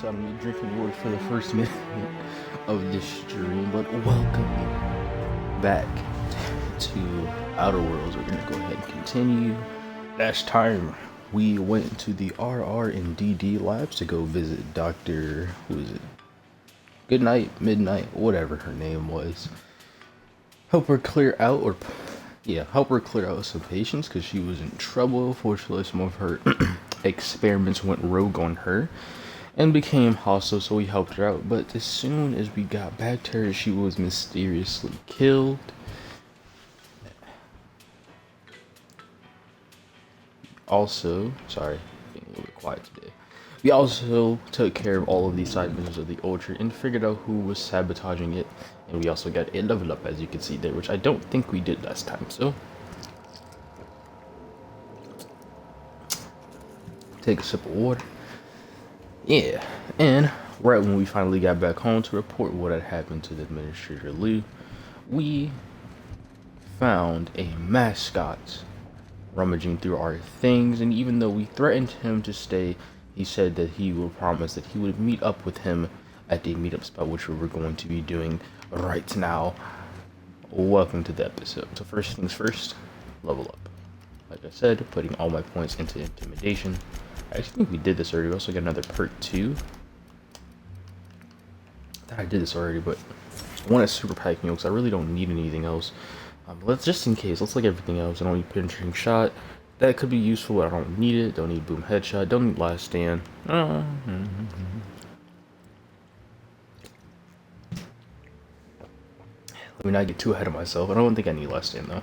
alongside me drinking water for the first minute of this stream, but welcome back to Outer Worlds. We're gonna go ahead and continue. Last time we went into the RR and DD labs to go visit Dr. who is it? Goodnight, Midnight, whatever her name was. Help her clear out some patients because she was in trouble. Fortunately, some of her experiments went rogue on her and became hostile, so we helped her out. But as soon as we got back to her, she was mysteriously killed. Also, sorry, being a little bit quiet today. We also took care of all of the side missions of the Ultra and figured out who was sabotaging it. And we also got a level up, as you can see there, which I don't think we did last time, so. Take a sip of water. Yeah, and right when we finally got back home to report what had happened to the Administrator Liu, we found a mascot rummaging through our things, and even though we threatened him to stay, he said that he will promise that he would meet up with him at the meetup spot, which we're going to be doing right now. Welcome to the episode. So first things first, level up. Like I said, putting all my points into intimidation. I actually think we did this already. We also got another perk too. I thought I did this already, but I want a super pack mule because I really don't need anything else. Let's just in case, let's look at everything else. I don't need penetrating shot. That could be useful, but I don't need it. Don't need boom headshot. Don't need last stand. Let me not get too ahead of myself. I don't think I need last stand though.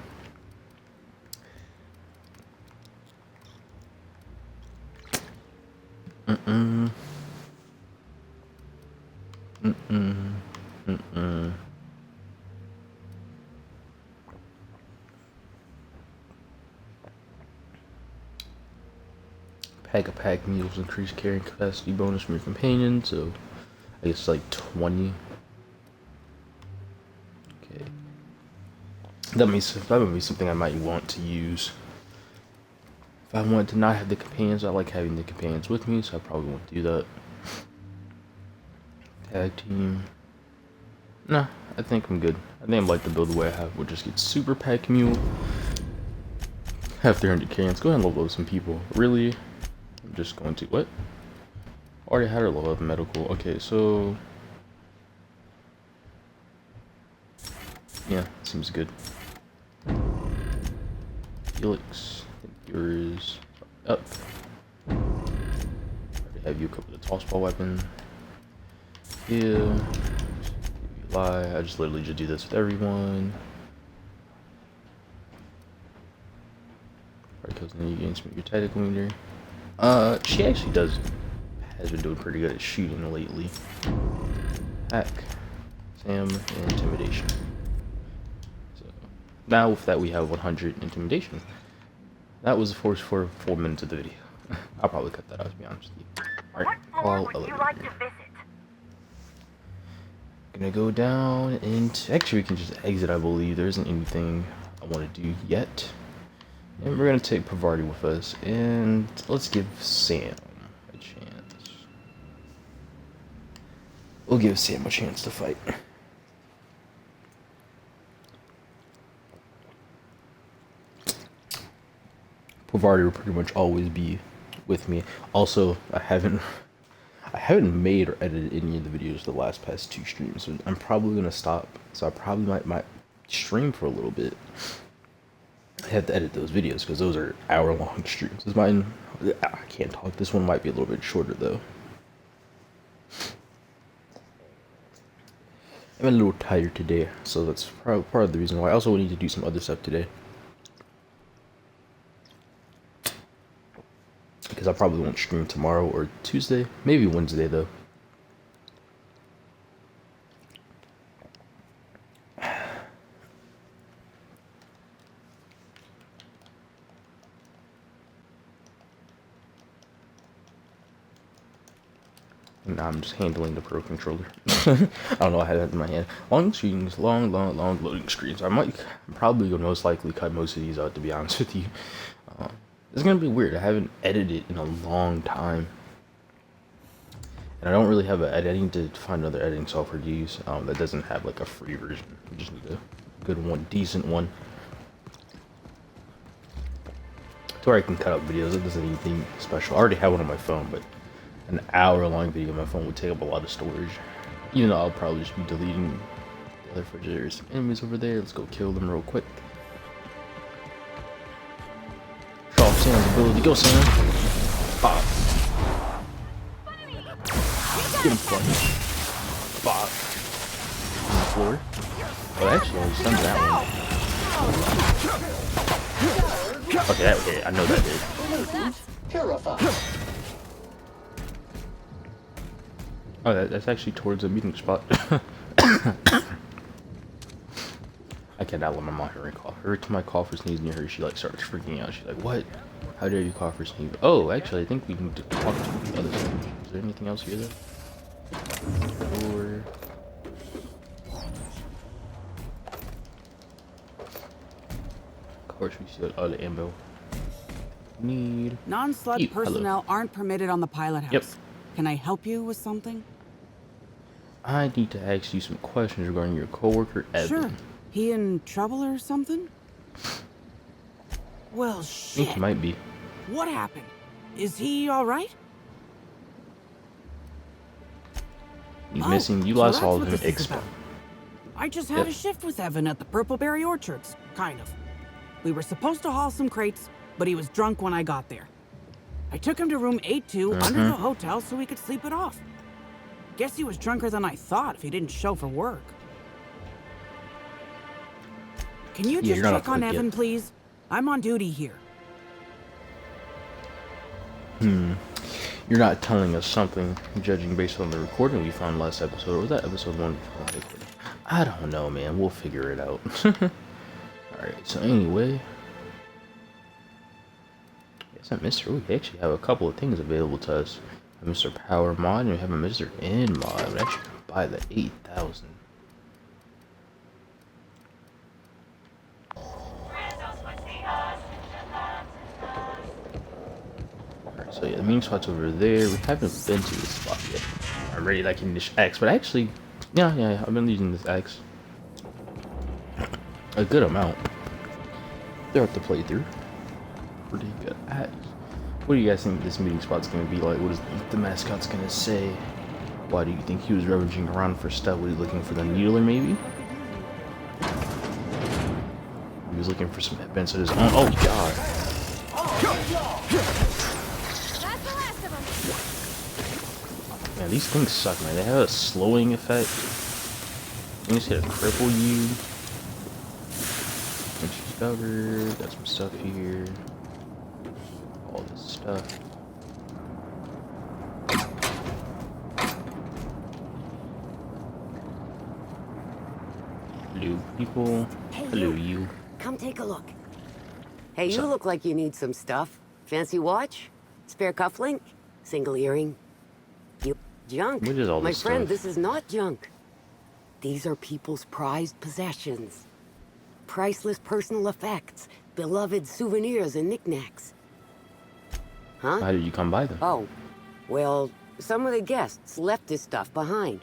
Pack mules increase carrying capacity bonus from your companion, so I guess like 20. Okay. That would be something I might want to use. If I wanted to not have the companions, I like having the companions with me, so I probably won't do that. Tag team. Nah, I think I'm good. I think I like the build the way I have. We'll just get super pack mule. Have 300 cans. Go ahead and level up some people. Really? I'm just going to, what? Already had her level up medical. Okay, so. Yeah, seems good. Felix, I think yours up. Already have you equipped with a toss ball weapon. Yeah. Lie. I just literally just do this with everyone. Right, because then you gain some of your tactical meter. She actually has been doing pretty good at shooting lately. Hack, Sam, and intimidation. So now with that we have 100 intimidation. That was the first for 4 minutes of the video. I'll probably cut that out to be honest with you. Alright, call elevator. Gonna go down and actually we can just exit, I believe. There isn't anything I want to do yet. And we're gonna take Pavardi with us, and let's give Sam a chance. We'll give Sam a chance to fight. Pavardi will pretty much always be with me. Also, I haven't made or edited any of the videos the past 2 streams, so I'm probably gonna stop. So I probably might stream for a little bit. I have to edit those videos because those are hour-long streams. This mine, I can't talk. This one might be a little bit shorter though. I'm a little tired today, so that's part of the reason why. I also need to do some other stuff today. Because I probably won't stream tomorrow or Tuesday, maybe Wednesday though. Now I'm just handling the Pro Controller. I don't know, I had that in my hand. Long screens, long loading screens. I'm probably gonna most likely cut most of these out, to be honest with you. It's gonna be weird. I haven't edited in a long time. And I don't really have an edit. I need to find another editing software to use that doesn't have like a free version. I just need a good one, decent one. To where I can cut out videos. It doesn't need anything special. I already have one on my phone, but an hour-long video on my phone would take up a lot of storage. Even though I'll probably just be deleting the other footage. There's some enemies over there. Let's go kill them real quick. Show off Sam's ability. Go, Sam. Bop. Get him flush. Bop. On the floor. Oh, actually, I stunned that one. Okay, that hit. I know that did. Oh, that's actually towards the meeting spot. I cannot let my mom hear me cough. Every time I cough or sneeze near her, she like starts freaking out. She's like, "What? How dare you cough or sneeze?" Oh, actually, I think we need to talk to the other side. Is there anything else here though? Or... Of course, we see all the ammo. Need non-slug personnel aren't permitted on the pilot house. Yep. Can I help you with something? I need to ask you some questions regarding your coworker, Evan. Sure. He in trouble or something? Well, shit. I think he might be. What happened? Is he all right? He's missing. You lost all of him. Expo. I just had a shift with Evan at the Purpleberry Orchards, kind of. We were supposed to haul some crates, but he was drunk when I got there. I took him to room 82 under the hotel so he could sleep it off. Guess he was drunker than I thought if he didn't show for work. Can you just check on Evan, please? I'm on duty here. You're not telling us something, judging based on the recording we found last episode. Or was that episode 1? I don't know, man. We'll figure it out. Alright, so anyway. Yes, Mr. We actually have a couple of things available to us. A Mr. Power mod, and we have a Mr. N mod. We actually can buy the 8,000. Alright, so yeah, the meeting spot's over there. We haven't been to this spot yet. I'm ready like in this axe, but actually, yeah, I've been using this axe a good amount throughout the playthrough. Pretty good axe. What do you guys think this meeting spot's gonna be like? What is the mascot's gonna say? Why do you think he was rummaging around for stuff? Was he looking for the needler, maybe? He was looking for some events at his own. Oh god! Man, these things suck, man. They have a slowing effect. They just hit to cripple you. Discovered. Got some stuff here. All this stuff. Hello, people. Hey, hello, you. Come take a look. Hey, you look like you need some stuff. Fancy watch? Spare cufflink? Single earring? You junk? What is all My this friend, stuff? this is not junk. These are people's prized possessions. Priceless personal effects. Beloved souvenirs and knickknacks. Huh? How did you come by them? Oh, well, some of the guests left this stuff behind.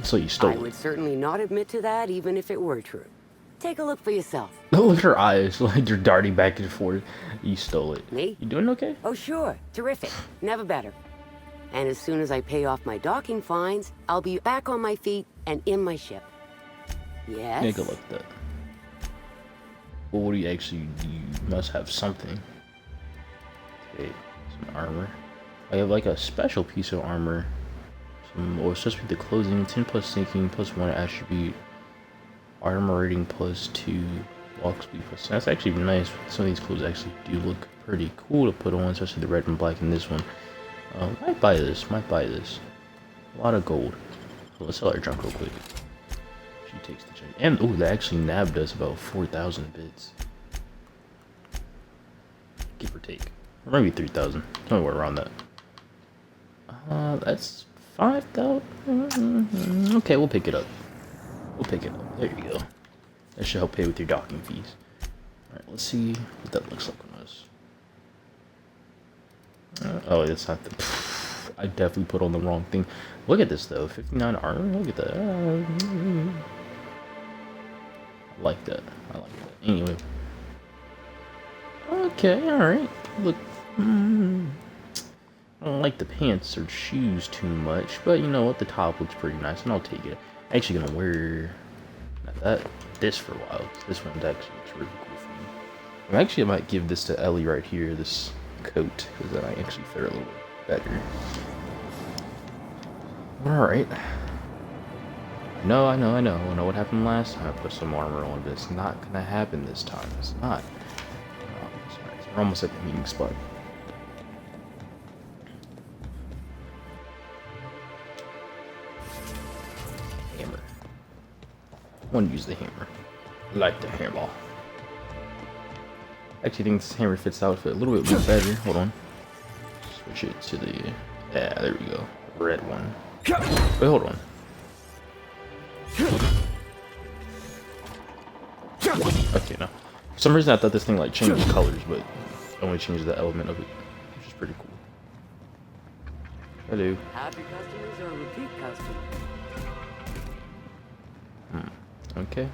So you stole I it. would certainly not admit to that, even if it were true. Take a look for yourself. Look at her eyes, like they're darting back and forth. You stole it. Me? You doing okay? Oh, sure. Terrific. Never better. And as soon as I pay off my docking fines, I'll be back on my feet and in my ship. Yes? Take a look at that. Well, what do you actually do? You must have something. Okay, some armor. I have like a special piece of armor. Or it's supposed to be the clothing, 10 plus thinking, plus 1 attribute, armor rating plus 2, walk speed plus. That's actually nice. Some of these clothes actually do look pretty cool to put on, especially the red and black in this one. Might buy this. A lot of gold. So let's sell our junk real quick. She takes the junk. And, oh, that actually nabbed us about 4,000 bits. Give or take. Or maybe 3,000. Somewhere around that. That's 5,000. Okay, we'll pick it up. There you go. That should help pay with your docking fees. Alright, let's see what that looks like on us. Oh, that's not the... I definitely put on the wrong thing. Look at this though, 59 armor. Look at that. I like that. I like that. Anyway. Okay, all right. Look, I don't like the pants or shoes too much, but you know what? The top looks pretty nice, and I'll take it. I'm actually gonna wear this for a while. This one actually looks really cool for me. I might give this to Ellie right here. This coat, because then I actually fit her a little bit better. All right. No, I know. I know what happened last time. I put some armor on, but it's not gonna happen this time. It's not. We're almost at the meeting spot. Hammer. I want to use the hammer. I like the hammer. Actually, I think this hammer fits the outfit a little bit better. Hold on. Switch it to the... Yeah, there we go. Red one. Wait, hold on. Okay, no. For some reason, I thought this thing like changes colors, but only changes the element of it, which is pretty cool. Hello. Happy customers or repeat customers? Okay.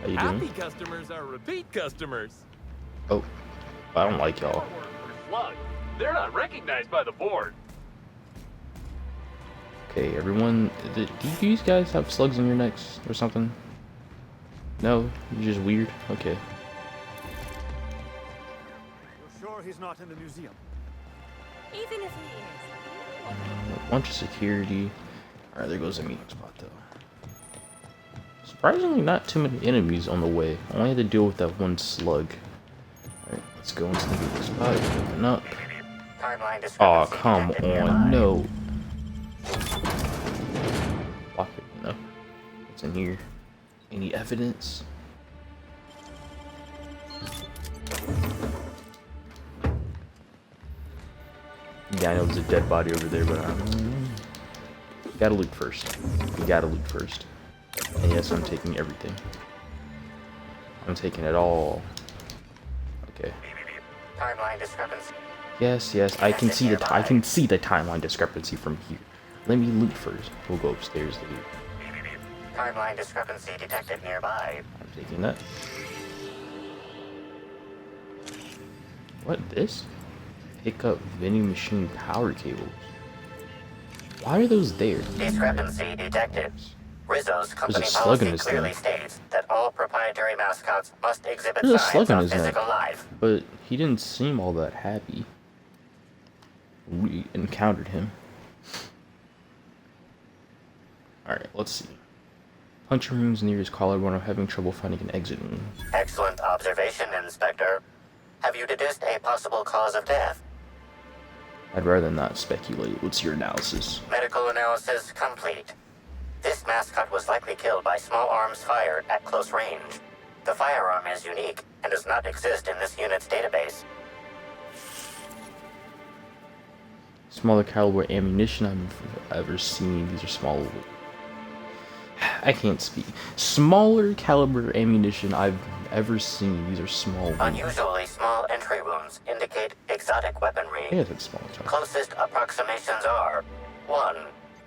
How you doing? Happy customers are repeat customers. Oh, I don't like y'all. Slug. They're not recognized by the board. Okay, everyone. Do you guys have slugs in your necks or something? No, you're just weird. Okay. You're sure he's not in the museum? Even if he is. A bunch of security. Alright, there goes the meeting spot though. Surprisingly, not too many enemies on the way. I only had to deal with that one slug. Alright, let's go into the meeting spot. Open up. Oh, come on. No. Lock it. No. What's in here? Any evidence? Yeah, I know there's a dead body over there, but you gotta loot first. You gotta loot first. And yes, I'm taking everything. I'm taking it all. Okay. Timeline discrepancy. Yes, I can see the timeline discrepancy from here. Let me loot first. We'll go upstairs to loot. Timeline discrepancy detected nearby. I'm taking that. What, this? Pick up vending machine power cables. Why are those there? Discrepancy detected. Rizzo's company slug in policy his clearly thing. states that all proprietary mascots must exhibit There's a signs slug in of his neck. physical life. But he didn't seem all that happy. We encountered him. Alright, let's see. Puncher room's near his collarbone. I'm having trouble finding an exit room. Excellent observation, Inspector. Have you deduced a possible cause of death? I'd rather not speculate. What's your analysis? Medical analysis complete. This mascot was likely killed by small arms fire at close range. The firearm is unique and does not exist in this unit's database. Smaller caliber ammunition I've ever seen. These are small. I can't speak. Smaller caliber ammunition I've ever seen. These are small. Unusually small entry wounds indicate exotic weaponry. Yeah, that's small. Closest approximations are 1.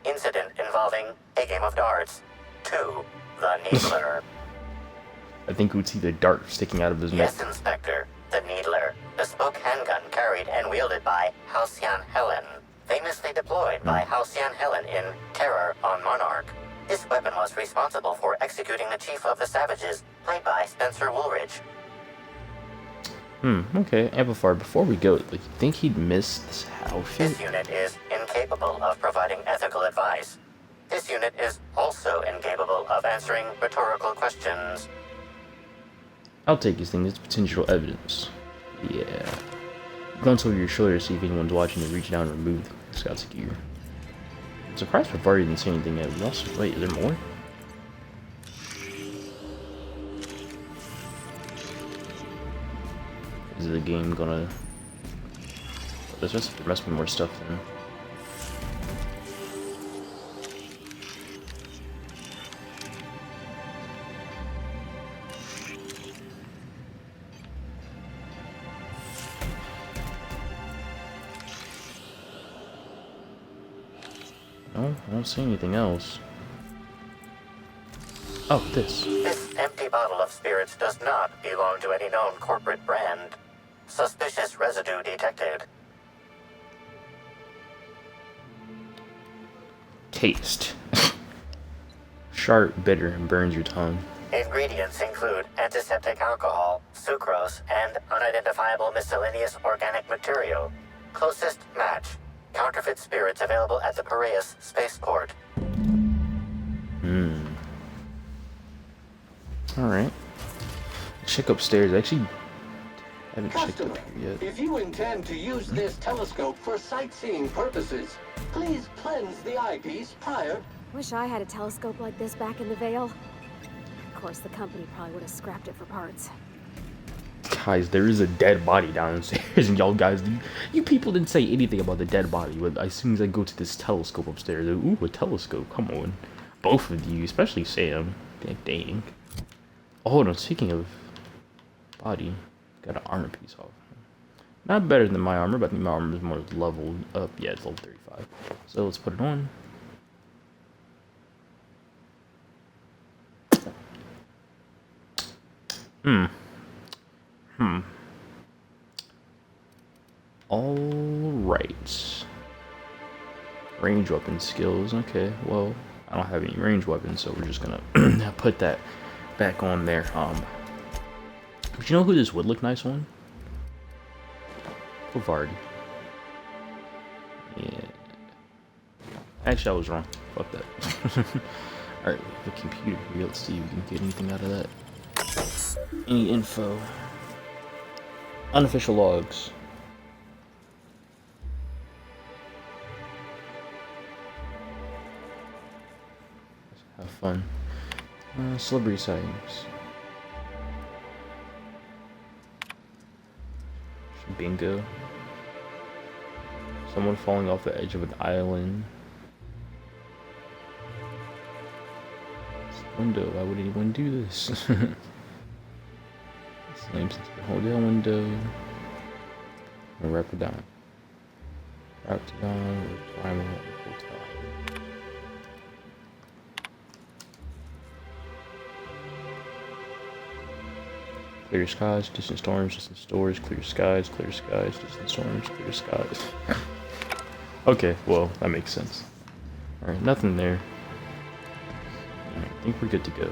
Incident involving a game of darts. 2. The Needler. I think we would see the dart sticking out of his neck. Yes, Inspector. The Needler. Bespoke handgun carried and wielded by Halcyon Helen. Famously deployed by Halcyon Helen in Terror on Monarch. This weapon was responsible for executing the Chief of the Savages, played by Spencer Woolridge. Okay. Amplifier, before we go, like, you think he'd miss this outfit? This unit is incapable of providing ethical advice. This unit is also incapable of answering rhetorical questions. I'll take this thing as potential evidence. Yeah. Glance over your shoulder to see if anyone's watching and reach down and remove the scout's gear. I'm surprised Bavaria didn't say anything yet. Wait, is there more? Is the game gonna... There must be more stuff then. I don't see anything else. Oh, this. This empty bottle of spirits does not belong to any known corporate brand. Suspicious residue detected. Taste. Sharp, bitter, and burns your tongue. Ingredients include antiseptic alcohol, sucrose, and unidentifiable miscellaneous organic material. Closest match. Counterfeit spirits available at the Piraeus spaceport. Alright. Check upstairs. I actually haven't checked up here yet. If you intend to use this telescope for sightseeing purposes, please cleanse the eyepiece prior. Wish I had a telescope like this back in the Vale. Of course, the company probably would have scrapped it for parts. Guys, there is a dead body downstairs, and y'all guys, you people didn't say anything about the dead body, but as soon as I go to this telescope upstairs, ooh, a telescope, come on. Both of you, especially Sam. Dang. Oh, no, speaking of body, got an armor piece off. Not better than my armor, but I think my armor is more leveled up. Yeah, it's level 35. So let's put it on. Alright. Range weapon skills. Okay, well, I don't have any range weapons, so we're just gonna put that back on there. But you know who this would look nice on? Vardy. Yeah. Actually, I was wrong. Fuck that. Alright, the computer here. Let's see if we can get anything out of that. Any info? Unofficial logs. Have fun. Celebrity sightings. Bingo. Someone falling off the edge of an island. This window. Why would anyone do this? Slam into the hotel window. And wrap it down. Wrap it down. Climb out the hotel. Clear skies, distant storms, distant stores, clear skies, distant storms, clear skies. Okay, well, that makes sense. Alright, nothing there. Alright, I think we're good to go.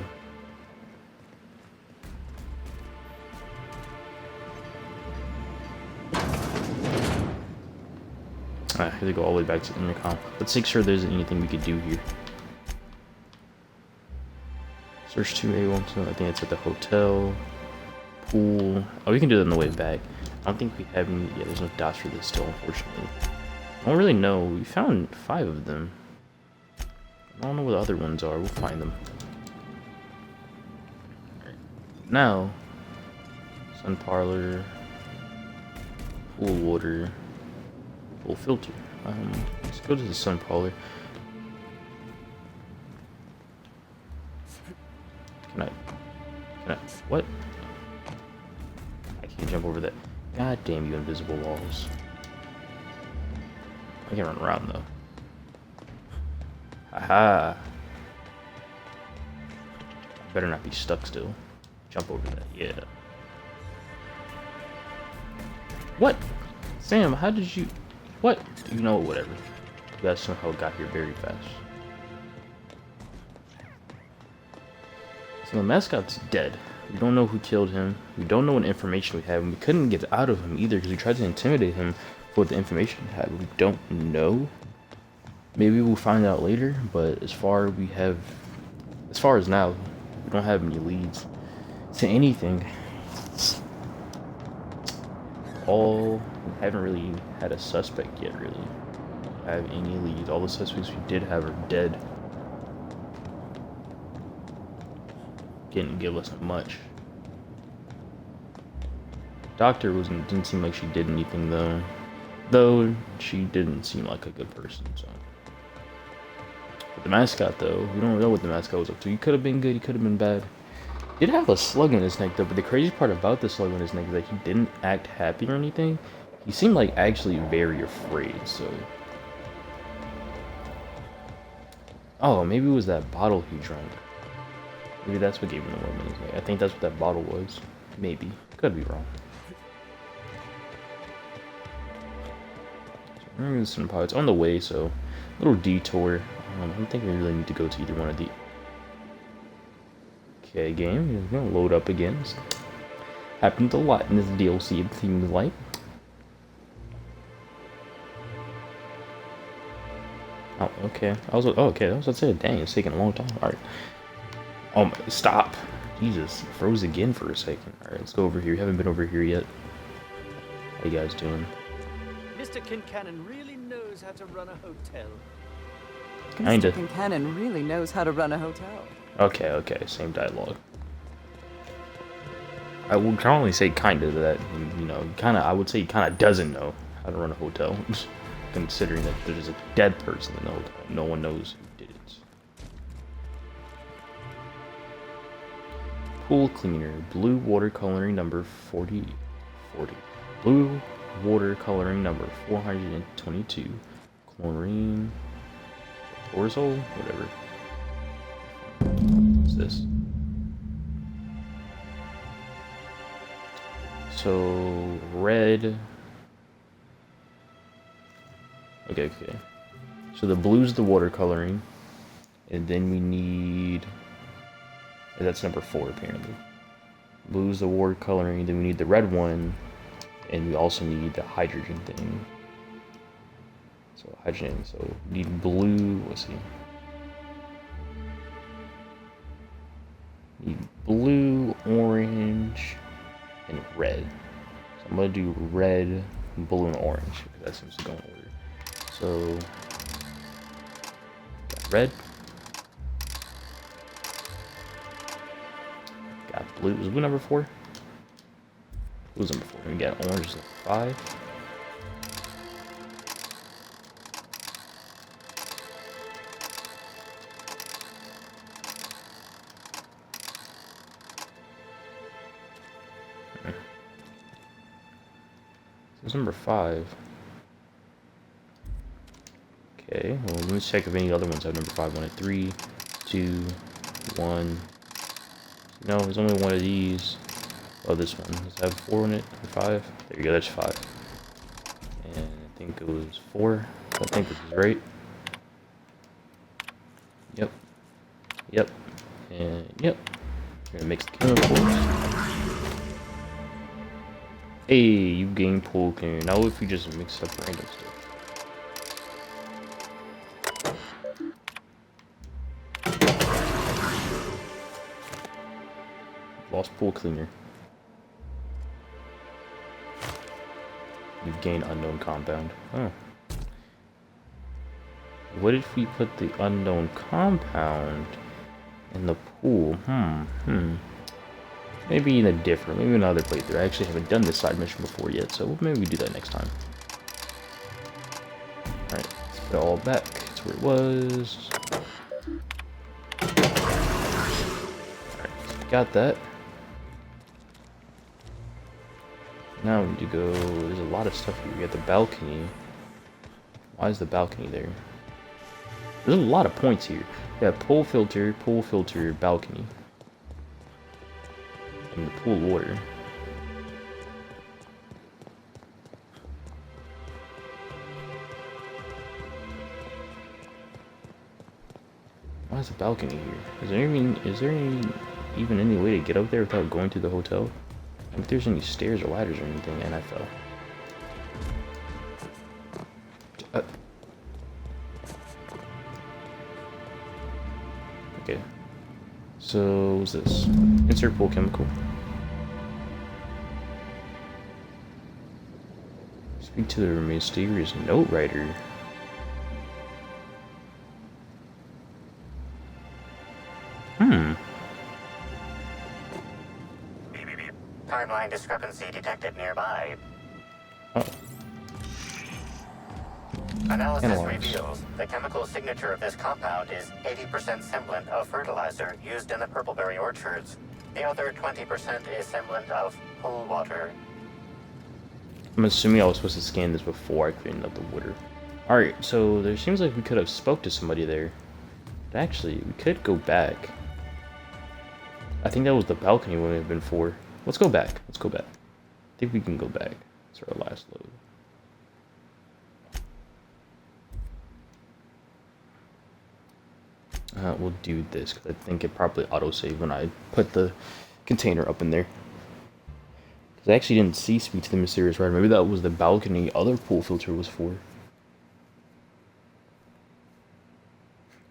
Alright, here they go all the way back to the intercom. Let's make sure there isn't anything we could do here. Search 2A1, I think it's at the hotel. Pool. Oh, we can do that on the way back. I don't think we have any. Yeah, there's no dots for this still, unfortunately. I don't really know. We found 5 of them. I don't know where the other ones are. We'll find them. Right. Now, sun parlor, pool water, pool filter. Let's go to the sun parlor. Can I? What? I can't jump over that. God damn you, invisible walls. I can run around though. Haha. I better not be stuck still. Jump over that, yeah. What? Sam, how did you... What? You know, whatever. You guys somehow got here very fast. So the mascot's dead. We don't know who killed him. We don't know what information we have. And we couldn't get out of him either because we tried to intimidate him for the information we had. We don't know. Maybe we'll find out later. But as far as now, we don't have any leads to anything. We haven't really had a suspect yet, really. We don't have any leads. All the suspects we did have are dead. Didn't give us much. Doctor didn't seem like she did anything though she didn't seem like a good person. So, but the mascot though, we don't know what the mascot was up to. He could have been good, he could have been bad. He did have a slug in his neck though, but the crazy part about the slug in his neck is that he didn't act happy or anything. He seemed like actually very afraid. So Oh, maybe it was that bottle he drank. Maybe that's what gave him the woman. I think that's what that bottle was. Maybe. Could be wrong. So, we're listening to pods on the way, so a little detour. I don't think we really need to go to either one of the. Okay, game. You're gonna load up again. It's happened a lot in this DLC, it seems like. Oh, okay. Okay. I was about to say, dang, it's taking a long time. Alright. Oh, stop. Jesus, froze again for a second. Alright, let's go over here. We haven't been over here yet. How you guys doing? Mr. Kincannon really knows how to run a hotel. Kinda. Mr. Kincannon really knows how to run a hotel. Okay, same dialogue. I will only say kinda that, you know, I would say he kinda doesn't know how to run a hotel. Considering that there's a dead person in the hotel. No one knows who did it. Pool cleaner. Blue watercoloring number 40. Blue watercoloring number 422. Chlorine. Orzol? Whatever. What's this? So, red. Okay. So the blue's the watercoloring. And then we need... That's number 4, apparently. Blue's the watercoloring, then we need the red one. And we also need the hydrogen thing. So, hydrogen. So, we need blue... Let's see. Need blue, orange, and red. So I'm gonna do red, blue, and orange, because that seems to go in order. So, got red. Got blue. Was blue number 4? Blue's number 4. We got orange is 5. It's number 5. Okay, well, let me check if any other ones have number 5. 1 and 3, 2, 1. No, there's only one of these. Oh, this one. Does it have 4 in it? Or 5? There you go, that's 5. And I think it was 4. I think this is right. Yep. And yep. We're gonna mix the chemicals. Hey, you gain pool cleaner. Now if you just mix up random stuff. Lost pool cleaner. You've gained unknown compound. Oh. What if we put the unknown compound in the pool? Maybe in a different, maybe another playthrough. I actually haven't done this side mission before yet, so maybe we do that next time. Alright, let's put it all back to where it was. Alright, so got that. Now we need to go, there's a lot of stuff here. We got the balcony. Why is the balcony there? There's a lot of points here. We have pool filter, balcony. And the pool water. Why is the balcony here? Is there even any way to get up there without going to the hotel? I don't think there's any stairs or ladders or anything, and I fell. Okay. So, what's this? Insert pool chemical. Speak to the mysterious note writer. Timeline discrepancy detected nearby. Oh. Analysis reveals the chemical signature of this compound is 80% semblant of fertilizer used in the purpleberry orchards. The other 20% is semblant of pool water. I'm assuming I was supposed to scan this before I cleaned up the water. Alright, so there seems like we could have spoke to somebody there. But actually, we could go back. I think that was the balcony we would have been for. Let's go back. Let's go back. I think we can go back. It's our last load. We'll do this because I think it probably autosaved when I put the container up in there. Because I actually didn't see Speak to the Mysterious Rider. Maybe that was the balcony other pool filter was for.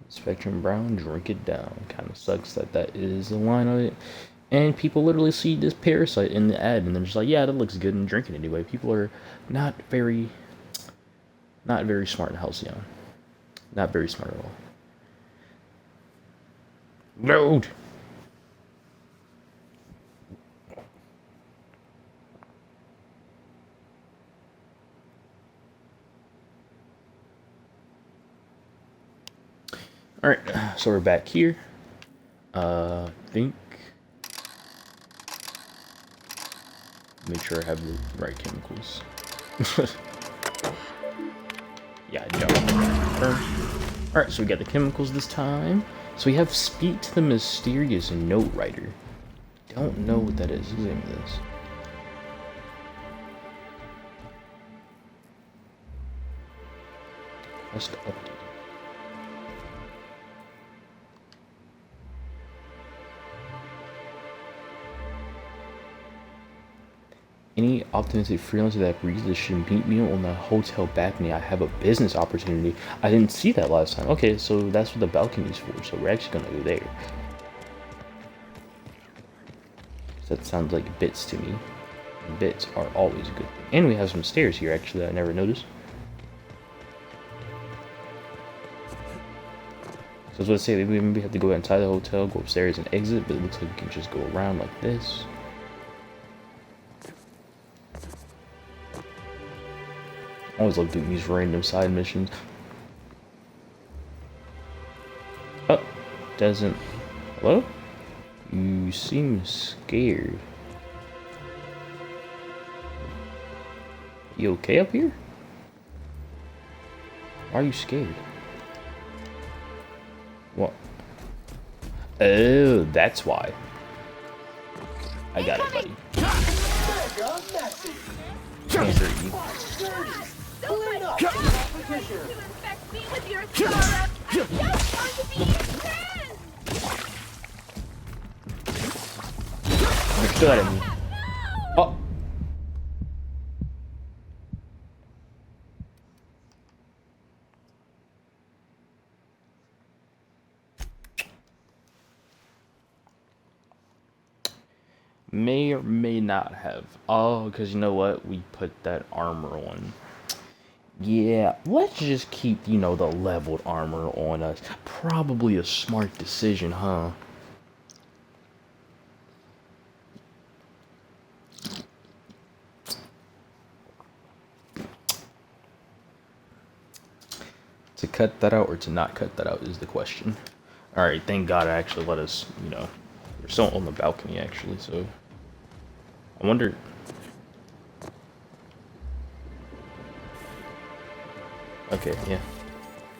Spectrum Brown, drink it down. Kind of sucks that that is the line of it. And people literally see this parasite in the ad and they're just like, yeah, that looks good, and drink it anyway. People are not very smart in Halcyon. Not very smart at all. Load! Alright, so we're back here. Think. Make sure I have the right chemicals. Yeah, I don't. Alright, so we got the chemicals this time. So we have Speak to the Mysterious Note Writer. Don't know what that is. What's the name of this? Quest update. Any optimistic freelancer that agrees this should meet me on the hotel balcony. I have a business opportunity. I didn't see that last time. Okay, so that's what the balcony is for. So we're actually gonna go there. So that sounds like bits to me. And bits are always a good thing. And we have some stairs here actually that I never noticed. So I was going to say we maybe have to go inside the hotel, go upstairs and exit, but it looks like we can just go around like this. I always love doing these random side missions. Oh, doesn't. Hello? You seem scared. You okay up here? Why are you scared? What? Oh, that's why. I got it, buddy. Can't hurt you. You're still at me. Oh. May or may not have. Oh, because you know what? We put that armor on. Yeah, let's just keep, you know, the leveled armor on us. Probably a smart decision, huh? To cut that out or to not cut that out is the question. Alright, thank God I actually let us, you know, we're still on the balcony actually, so I wonder. Okay, yeah.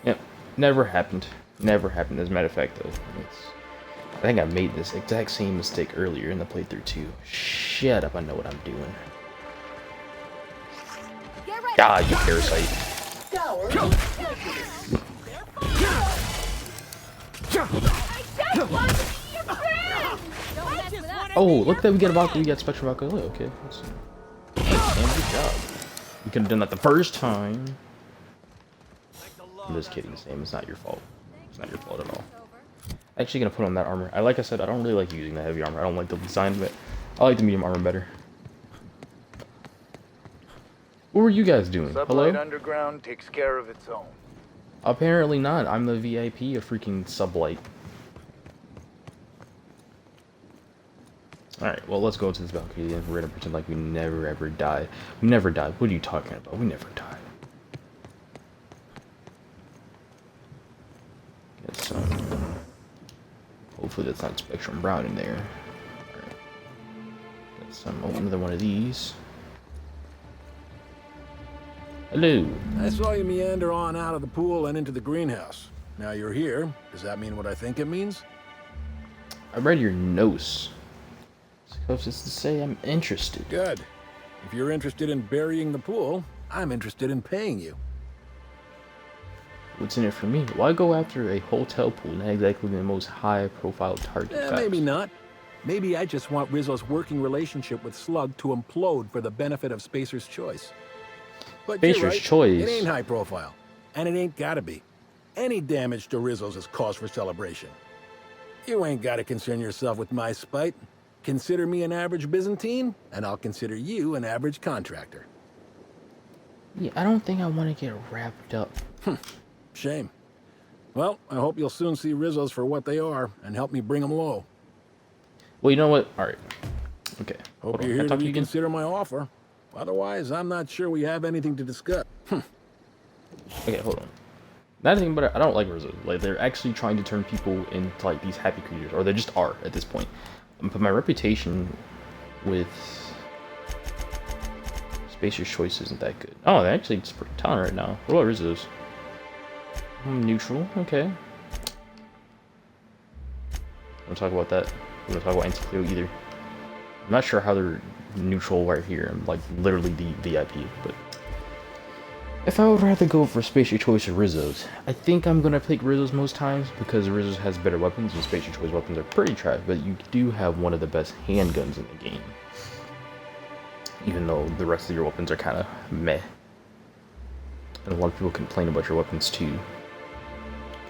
Yep, never happened. Never happened. As a matter of fact, though, I think I made this exact same mistake earlier in the playthrough too. Shut up, I know what I'm doing. Ah, you parasite. Oh, look that we get about we got Spectrum Alcohol. Okay, that's good job. We could have done that the first time. I'm just kidding, Sam. It's not your fault. It's not your fault at all. Actually, gonna put on that armor. Like I said, I don't really like using the heavy armor. I don't like the design of it. I like the medium armor better. What were you guys doing? Hello? Sublight Underground takes care of its own. Apparently not. I'm the VIP of freaking Sublight. Alright, well, let's go to this balcony and we're gonna pretend like we never ever died. We never died. What are you talking about? We never died. Get some. Hopefully that's not Spectrum Brown in there. Alright. Get some. Oh, another one of these. Hello. I saw you meander on out of the pool and into the greenhouse. Now you're here. Does that mean what I think it means? I read your notes. Supposed to say I'm interested. Good. If you're interested in burying the pool, I'm interested in paying you. What's in it for me? Why go after a hotel pool? Not exactly the most high-profile target. Maybe not. Maybe I just want Rizzo's working relationship with Slug to implode for the benefit of Spacer's Choice. But Spacer's you're right, Choice? It ain't high profile. And it ain't gotta be. Any damage to Rizzo's is cause for celebration. You ain't gotta concern yourself with my spite. Consider me an average Byzantine, and I'll consider you an average contractor. Yeah, I don't think I want to get wrapped up. Shame. Well, I hope you'll soon see Rizzo's for what they are, and help me bring them low. Well, you know what? Alright. Okay. Hope you're here to reconsider my offer. Otherwise, I'm not sure we have anything to discuss. Okay, hold on. Another thing about it, I don't like Rizzo. Like, they're actually trying to turn people into, like, these happy creatures. Or they just are, at this point. But my reputation with Spacer's Choice isn't that good. Oh, they're actually it's pretty talented right now. What about Rizzo's? Neutral, okay. I'm gonna talk about that. I'm gonna talk about Anti-Cleo either. I'm not sure how they're neutral right here. I'm like literally the VIP, but if I would rather go for Spacer's Choice or Rizzo's, I think I'm gonna pick Rizzo's most times because Rizzo's has better weapons and Spacer's Choice weapons are pretty trash, but you do have one of the best handguns in the game. Even though the rest of your weapons are kind of meh. And a lot of people complain about your weapons too.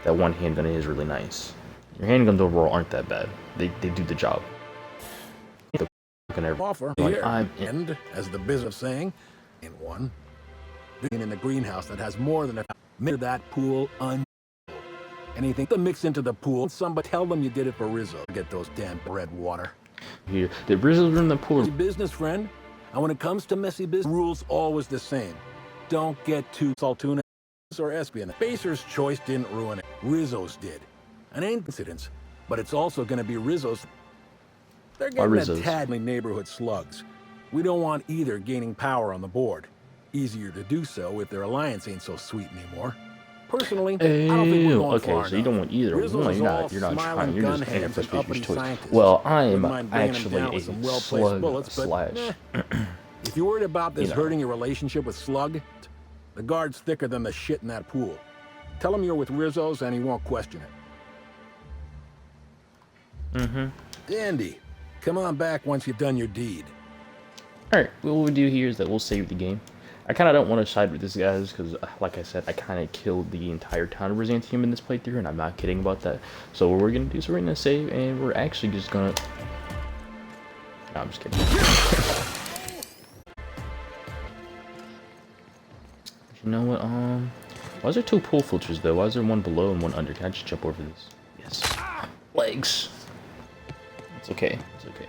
That one handgun is really nice. Your handguns overall aren't that bad. They do the job. Offer here, and as the business saying, in one, in the greenhouse that has more than a minute that pool anything to mix into the pool. Somebody tell them you did it for Rizzo. Get those damn bread water. Here, the Rizzo's in the pool. Business friend, and when it comes to messy business, rules always the same. Don't get too saltuna or espionage. Spacer's Choice didn't ruin it. Rizzo's did. An incident, but it's also going to be Rizzo's. They're getting a tad neighborhood slugs. We don't want either gaining power on the board. Easier to do so if their alliance ain't so sweet anymore. Personally, I don't think we're going far so you don't want either. No, you're not trying. You're just aiming for Spacer's Choice. Well, I am actually a slug slash. If you're worried about this hurting your relationship with Slug, the guard's thicker than the shit in that pool. Tell him you're with Rizzo's and he won't question it. Dandy. Come on back once you've done your deed. Alright, what we'll do here is that we'll save the game. I kind of don't want to side with this guys because, like I said, I kind of killed the entire town of Byzantium in this playthrough, and I'm not kidding about that. So what we're going to do is we're going to save, and we're actually just going to... No, I'm just kidding. You know what, why is there two pool filters, though? Why is there one below and one under? Can I just jump over this? Yes. Legs! It's okay. It's okay.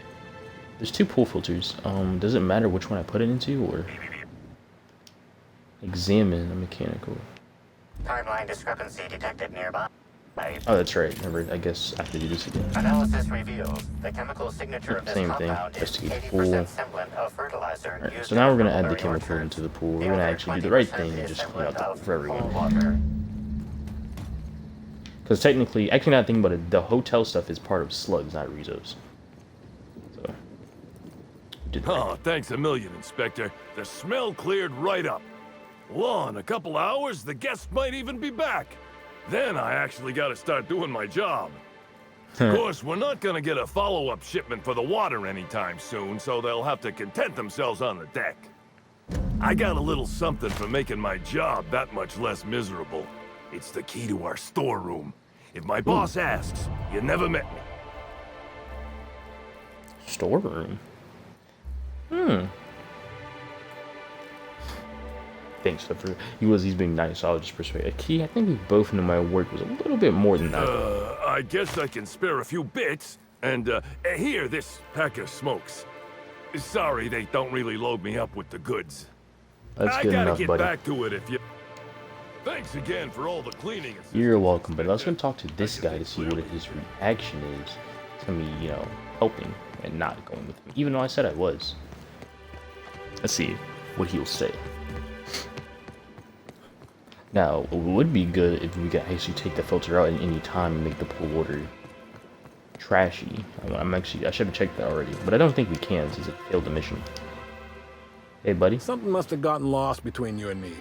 There's two pool filters. Does it matter which one I put it into, or examine a mechanical? Timeline discrepancy detected nearby. Oh, that's right. Remember, I guess I have to do this again. Analysis reveals the chemical signature of this same thing. compound is Investigate 80% pool. semblant of fertilizer. Right, used so now in we're gonna add the berry chemical orchards. into the pool. We're The gonna other actually do the right 20% thing and is just clean semblant out of for everyone. cold water. Because technically, actually not thinking about it, the hotel stuff is part of Slugs, not Rizzo's. So, oh, thanks a million, Inspector. The smell cleared right up. Well, in a couple hours, the guests might even be back. Then I actually gotta start doing my job. Of course, we're not gonna get a follow-up shipment for the water anytime soon, so they'll have to content themselves on the deck. I got a little something for making my job that much less miserable. It's the key to our storeroom. If my boss asks, you never met me. Storeroom? Thanks, for he's being nice, so I'll just persuade. A key, I think we both knew my work was a little bit more than that. I guess I can spare a few bits. And, here, this pack of smokes. Sorry, they don't really load me up with the goods. That's good enough, buddy. I gotta get back to it if you... Thanks again for all the cleaning. You're welcome, but I was gonna talk to this guy to see what his reaction is to me, you know, helping and not going with me, even though I said I was. Let's see what he'll say. Now, it would be good if we could actually take the filter out at any time and make the pool water trashy. I should have checked that already, but I don't think we can since it failed the mission. Hey, buddy. Something must have gotten lost between you and me.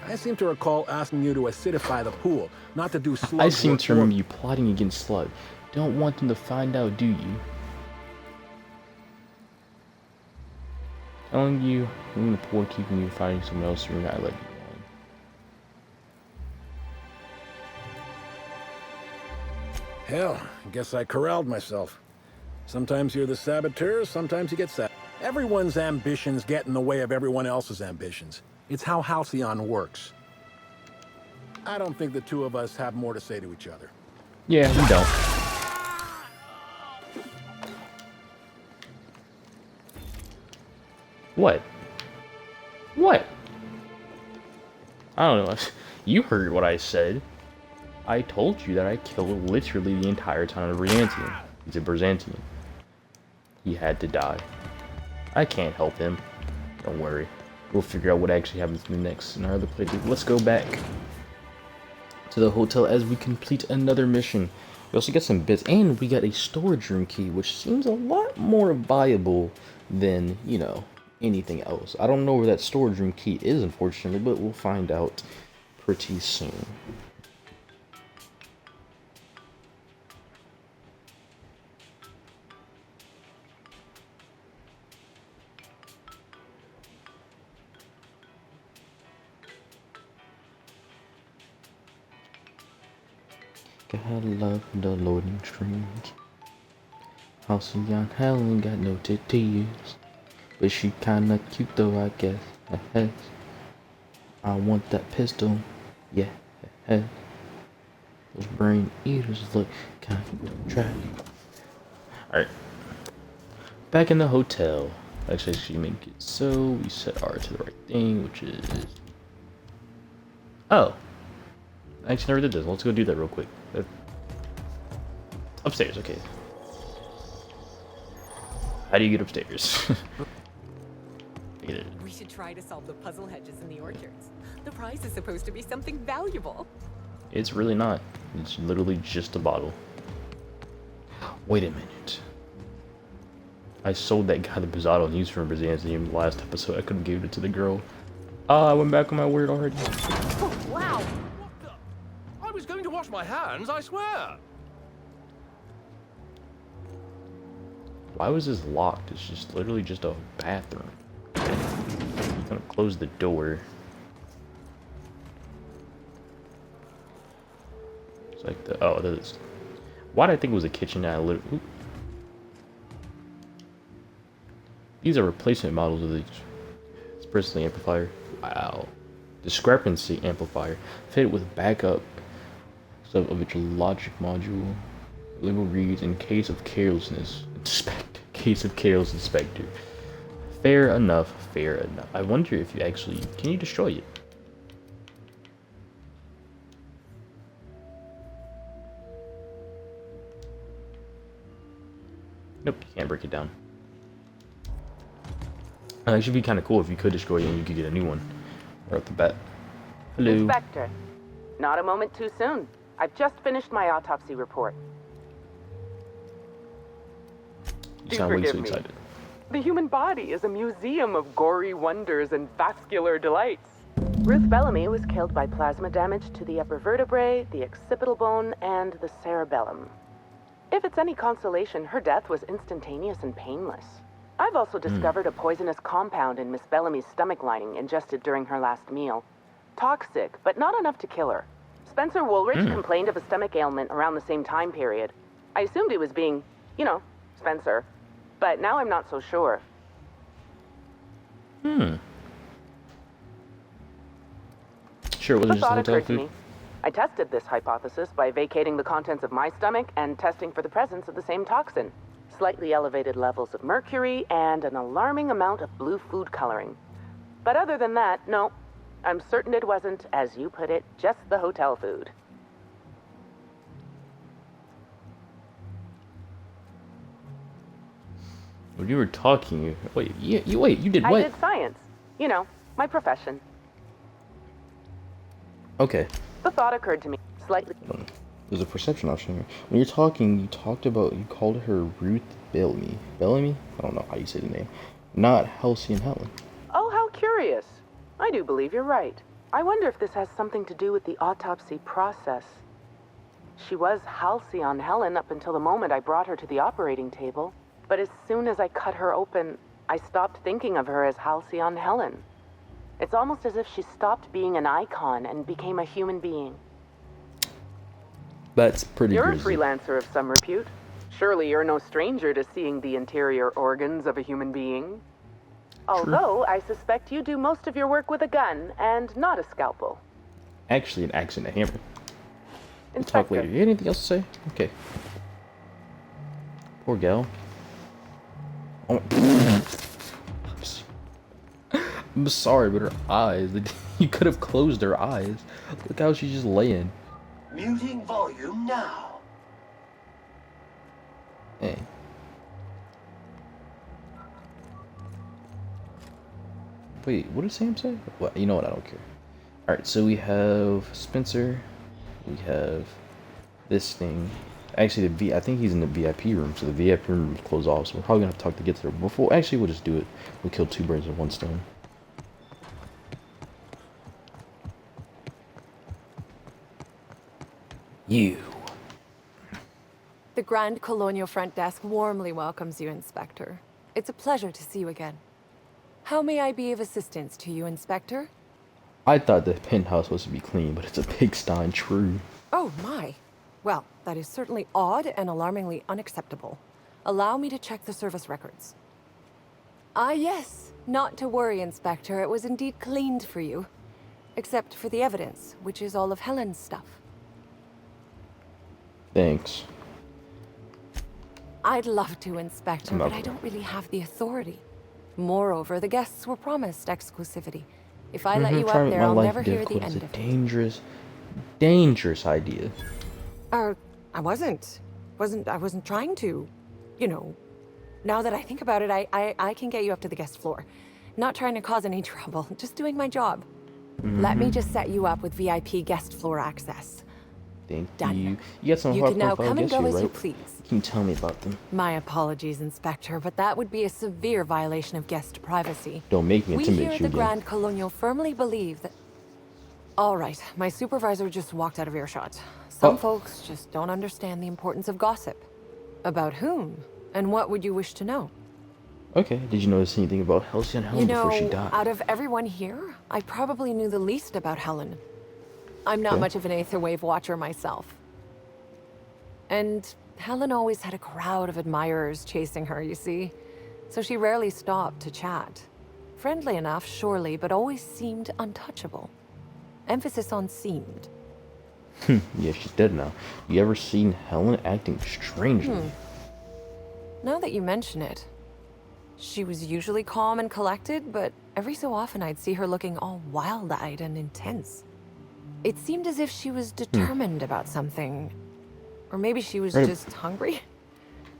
I seem to recall asking you to acidify the pool, not to do slug I seem work to remember you plotting against Slug. Don't want them to find out, do you? Telling you, in the pool, keeping you fighting someone else, you're not letting you alone. Hell, I guess I corralled myself. Sometimes you're the saboteur, sometimes you get sad. Everyone's ambitions get in the way of everyone else's ambitions. It's how Halcyon works. I don't think the two of us have more to say to each other. Yeah, we don't. What? What? I don't know. You heard what I said. I told you that I killed literally the entire town of Byzantium. He's a Byzantian. He had to die. I can't help him. Don't worry. We'll figure out what actually happens in the next in our other playthrough. Let's go back to the hotel as we complete another mission. We also got some bits, and we got a storage room key, which seems a lot more viable than, you know, anything else. I don't know where that storage room key is, unfortunately, but we'll find out pretty soon. Gotta love the loading screen. Halcyon Helen got no titties, but she kinda cute though, I guess. I want that pistol, yeah. Those brain eaters look kinda trash. Alright. Back in the hotel. Actually make it so we set R to the right thing, which is... Oh. I actually never did this. Let's go do that real quick. Upstairs, okay. How do you get upstairs? We should try to solve the puzzle hedges in the orchards. The prize is supposed to be something valuable. It's really not. It's literally just a bottle. Wait a minute. I sold that guy the Brizzato and used from Byzantium last episode. I could have given it to the girl. I went back on my word already. Oh, wow! What the? I was going to wash my hands, I swear. Why was this locked? It's just literally just a bathroom. I'm gonna close the door. It's like the that is. Why did I think it was a kitchen? I literally. These are replacement models of the dispersely amplifier. Wow. Discrepancy amplifier fitted with backup of its logic module. Label reads in case of carelessness. Case of careless inspector. Fair enough. Fair enough. I wonder if you actually can you destroy it? Nope, you can't break it down. It should be kind of cool if you could destroy it and you could get a new one right off the bat. Hello. Inspector, not a moment too soon. I've just finished my autopsy report. You sound way too excited. The human body is a museum of gory wonders and vascular delights. Ruth Bellamy was killed by plasma damage to the upper vertebrae, the occipital bone, and the cerebellum. If it's any consolation, her death was instantaneous and painless. I've also discovered a poisonous compound in Miss Bellamy's stomach lining ingested during her last meal. Toxic, but not enough to kill her. Spencer Woolridge complained of a stomach ailment around the same time period. I assumed he was being, you know, Spencer. But now I'm not so sure. Sure, it wasn't just thought hotel occurred to food. me. I tested this hypothesis by vacating the contents of my stomach and testing for the presence of the same toxin. Slightly elevated levels of mercury and an alarming amount of blue food coloring. But other than that, no. I'm certain it wasn't, as you put it, just the hotel food. When you were talking, wait, you did what? I did science. You know, my profession. Okay. The thought occurred to me slightly. There's a perception option here. When you're talking, you called her Ruth Bellamy. Bellamy? I don't know how you say the name. Not Halcyon Helen. Oh, how curious. I do believe you're right. I wonder if this has something to do with the autopsy process. She was Halcyon Helen up until the moment I brought her to the operating table. But as soon as I cut her open, I stopped thinking of her as Halcyon Helen. It's almost as if she stopped being an icon and became a human being. That's pretty You're grisly. a freelancer of some repute. Surely you're no stranger to seeing the interior organs of a human being. Although, I suspect you do most of your work with a gun and not a scalpel. Actually, an axe and a hammer. We'll Inspector. talk later. You got anything else to say? Okay. Poor gal. Oh. I'm sorry, but her eyes. You could have closed her eyes. Look how she's just laying. Muting volume now. Hey. Wait, what did Sam say? Well, you know what? I don't care. Alright, so we have Spencer. We have this thing. Actually, I think he's in the VIP room, so the VIP room is closed off, so we're probably going to have to talk to get there before. Actually, we'll just do it. We'll kill two birds with one stone. You. The Grand Colonial Front Desk warmly welcomes you, Inspector. It's a pleasure to see you again. How may I be of assistance to you, Inspector? I thought the penthouse was to be clean, but it's a pigsty and true. Oh, my. Well, that is certainly odd and alarmingly unacceptable. Allow me to check the service records. Ah, yes. Not to worry, Inspector. It was indeed cleaned for you. Except for the evidence, which is all of Helen's stuff. Thanks. I'd love to, Inspector, but I don't really have the authority. Moreover, the guests were promised exclusivity. If I let you up there, I'll never hear the end of it. Dangerous idea. I wasn't trying to. You know, now that I think about it, I can get you up to the guest floor. Not trying to cause any trouble, just doing my job. Let me just set you up with VIP guest floor access. Thank Done. you. You got some You hard can now profile come and guests go here, as right? you please. Can you tell me about them? My apologies, Inspector, but that would be a severe violation of guest privacy. Don't make me We intimidate here at you the again. Grand Colonial firmly believe that... All right, my supervisor just walked out of earshot. Some folks just don't understand the importance of gossip. About whom? And what would you wish to know? Okay, did you notice anything about Halcyon Helen before she died? Out of everyone here, I probably knew the least about Helen. I'm not much of an Aether Wave watcher myself. And Helen always had a crowd of admirers chasing her, you see. So she rarely stopped to chat. Friendly enough, surely, but always seemed untouchable. Emphasis on seemed. Yeah, she's dead now. You ever seen Helen acting strangely? Now that you mention it, she was usually calm and collected, but every so often I'd see her looking all wild-eyed and intense. It seemed as if she was determined about something. Or maybe she was just hungry.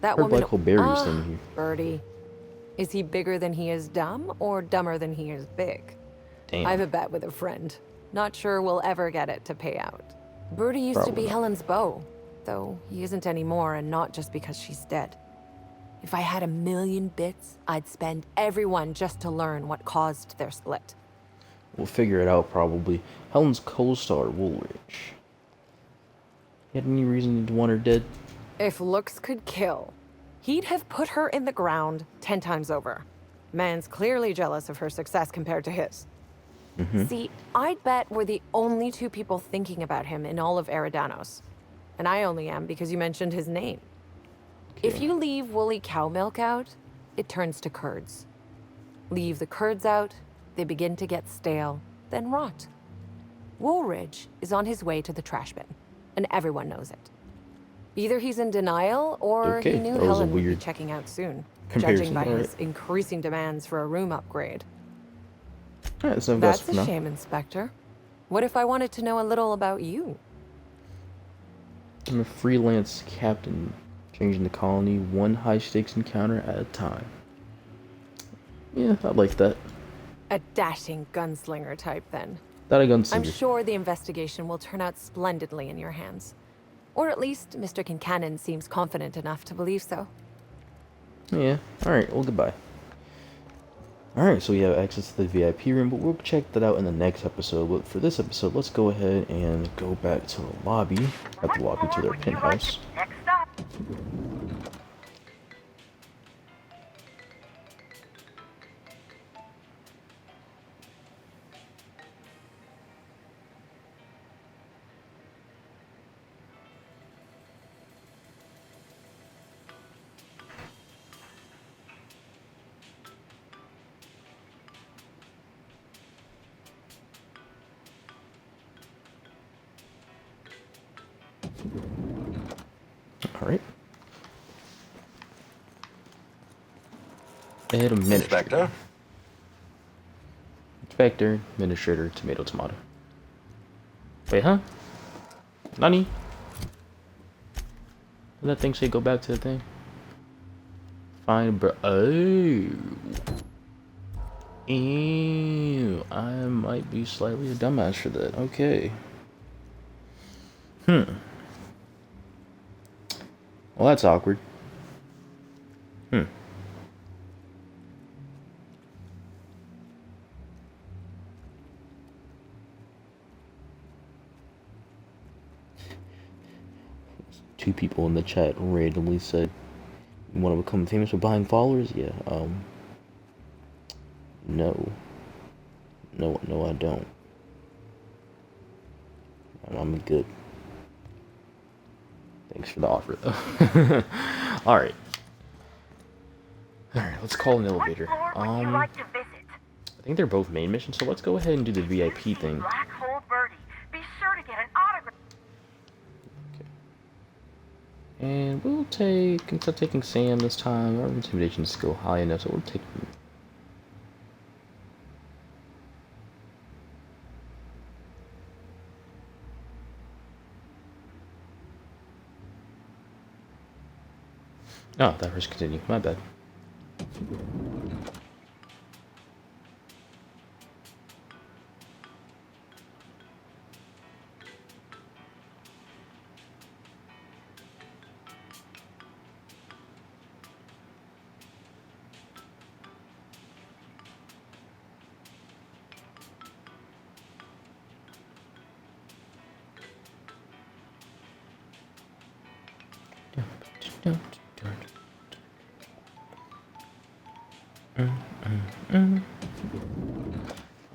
That woman... Black Hole Barry was standing here. Birdie. Is he bigger than he is dumb, or dumber than he is big? Damn. I have a bet with a friend. Not sure we'll ever get it to pay out. Birdie used to be Helen's beau, though he isn't anymore, and not just because she's dead. If I had 1,000,000 bits, I'd spend every one just to learn what caused their split. We'll figure it out, probably. Helen's co-star, Woolrich. You had any reason to want her dead? If looks could kill, he'd have put her in the ground 10 times over. Man's clearly jealous of her success compared to his. See, I'd bet we're the only two people thinking about him in all of Eridanos. And I only am because you mentioned his name. If you leave woolly cow milk out, it turns to curds. Leave the curds out, they begin to get stale, then rot. Woolridge is on his way to the trash bin, and everyone knows it. Either he's in denial, or he knew Helen would be checking out soon, judging by his increasing demands for a room upgrade. That's a shame, Inspector. What if I wanted to know a little about you? I'm a freelance captain, changing the colony one high-stakes encounter at a time. Yeah, I like that. A dashing gunslinger type, then. That I got I'm sure the investigation will turn out splendidly in your hands. Or at least Mr. Kincannon seems confident enough to believe so. Yeah. Alright, well, goodbye. Alright, so we have access to the VIP room, but we'll check that out in the next episode. But for this episode, let's go ahead and go back to the lobby. At the lobby to their penthouse. Next stop. Alright. Administrator. Inspector, administrator, tomato, tomato. Wait, huh? Nani? Did that thing say go back to the thing? Fine, bro. Oh. Ew. I might be slightly a dumbass for that. Okay. Well, that's awkward. Two people in the chat randomly said, "You want to become famous for buying followers?" Yeah. No, I don't. I'm good. Thanks for the offer, though. All right. Let's call an elevator. I think they're both main missions, so let's go ahead and do the VIP thing. Black Hole Birdie. Be sure to get an autograph. And we'll take, instead of taking Sam this time, our intimidation skill high enough, so we'll take. Oh, that first continue. My bad.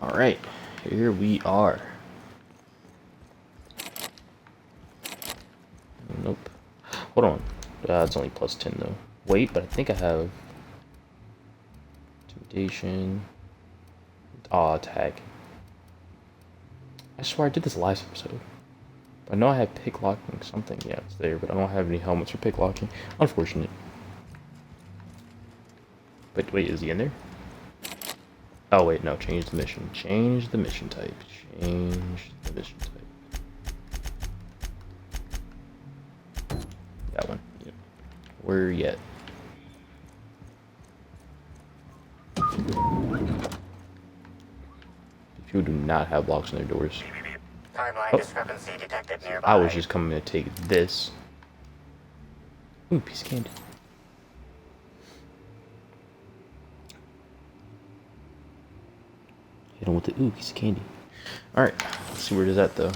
Alright, here we are. Nope. Hold on. It's only plus 10 though. Wait, but I think I have intimidation. Attack. I swear I did this last episode. I know I have picklocking something. Yeah, it's there, but I don't have any helmets for picklocking. Unfortunate. But wait, is he in there? Oh wait, no, change the mission. Change the mission type. Change the mission type. That one. Yep. Where yet? People do not have locks on their doors. Timeline discrepancy detected nearby. I was just coming to take this. Ooh, piece of candy. Hit him with the ooh, piece of candy. Alright, let's see where it is at though.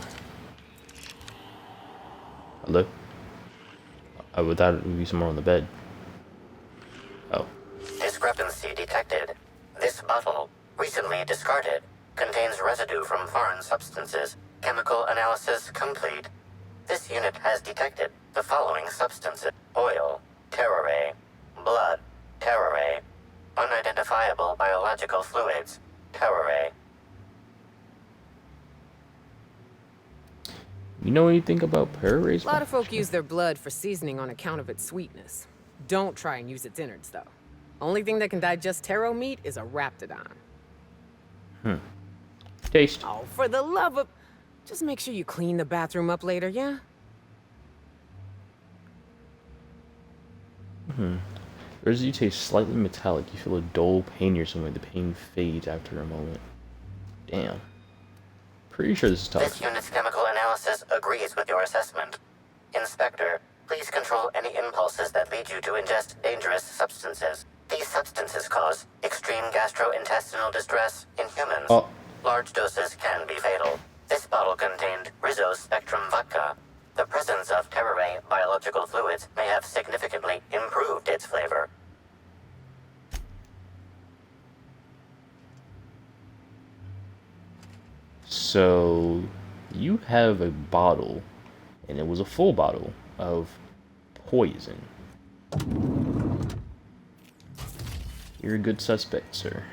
Hello? I would thought it would be somewhere on the bed. Oh. Discrepancy detected. This bottle, recently discarded, contains residue from foreign substances. Chemical analysis complete. This unit has detected the following substances: oil, terrorray, blood, terrorray, unidentifiable biological fluids, terrorray. You know anything about terrorrays? A lot of folk use their blood for seasoning on account of its sweetness. Don't try and use its innards, though. Only thing that can digest taro meat is a raptidon. Taste. Oh, for the love of... Just make sure you clean the bathroom up later, yeah? Residue tastes slightly metallic. You feel a dull pain or something. The pain fades after a moment. Damn. Pretty sure this is toxic. This unit's chemical analysis agrees with your assessment. Inspector, please control any impulses that lead you to ingest dangerous substances. These substances cause extreme gastrointestinal distress in humans. Oh. Large doses can be fatal. This bottle contained Rizzo's Spectrum vodka. The presence of Terraray biological fluids may have significantly improved its flavor. So, you have a bottle, and it was a full bottle of poison. You're a good suspect, sir.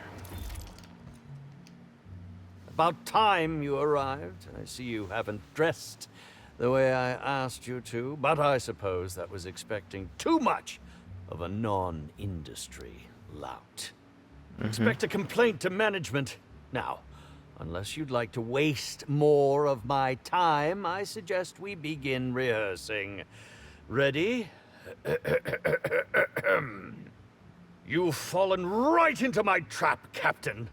About time you arrived. I see you haven't dressed the way I asked you to, but I suppose that was expecting too much of a non-industry lout. Expect a complaint to management. Now, unless you'd like to waste more of my time, I suggest we begin rehearsing. Ready? You've fallen right into my trap, Captain.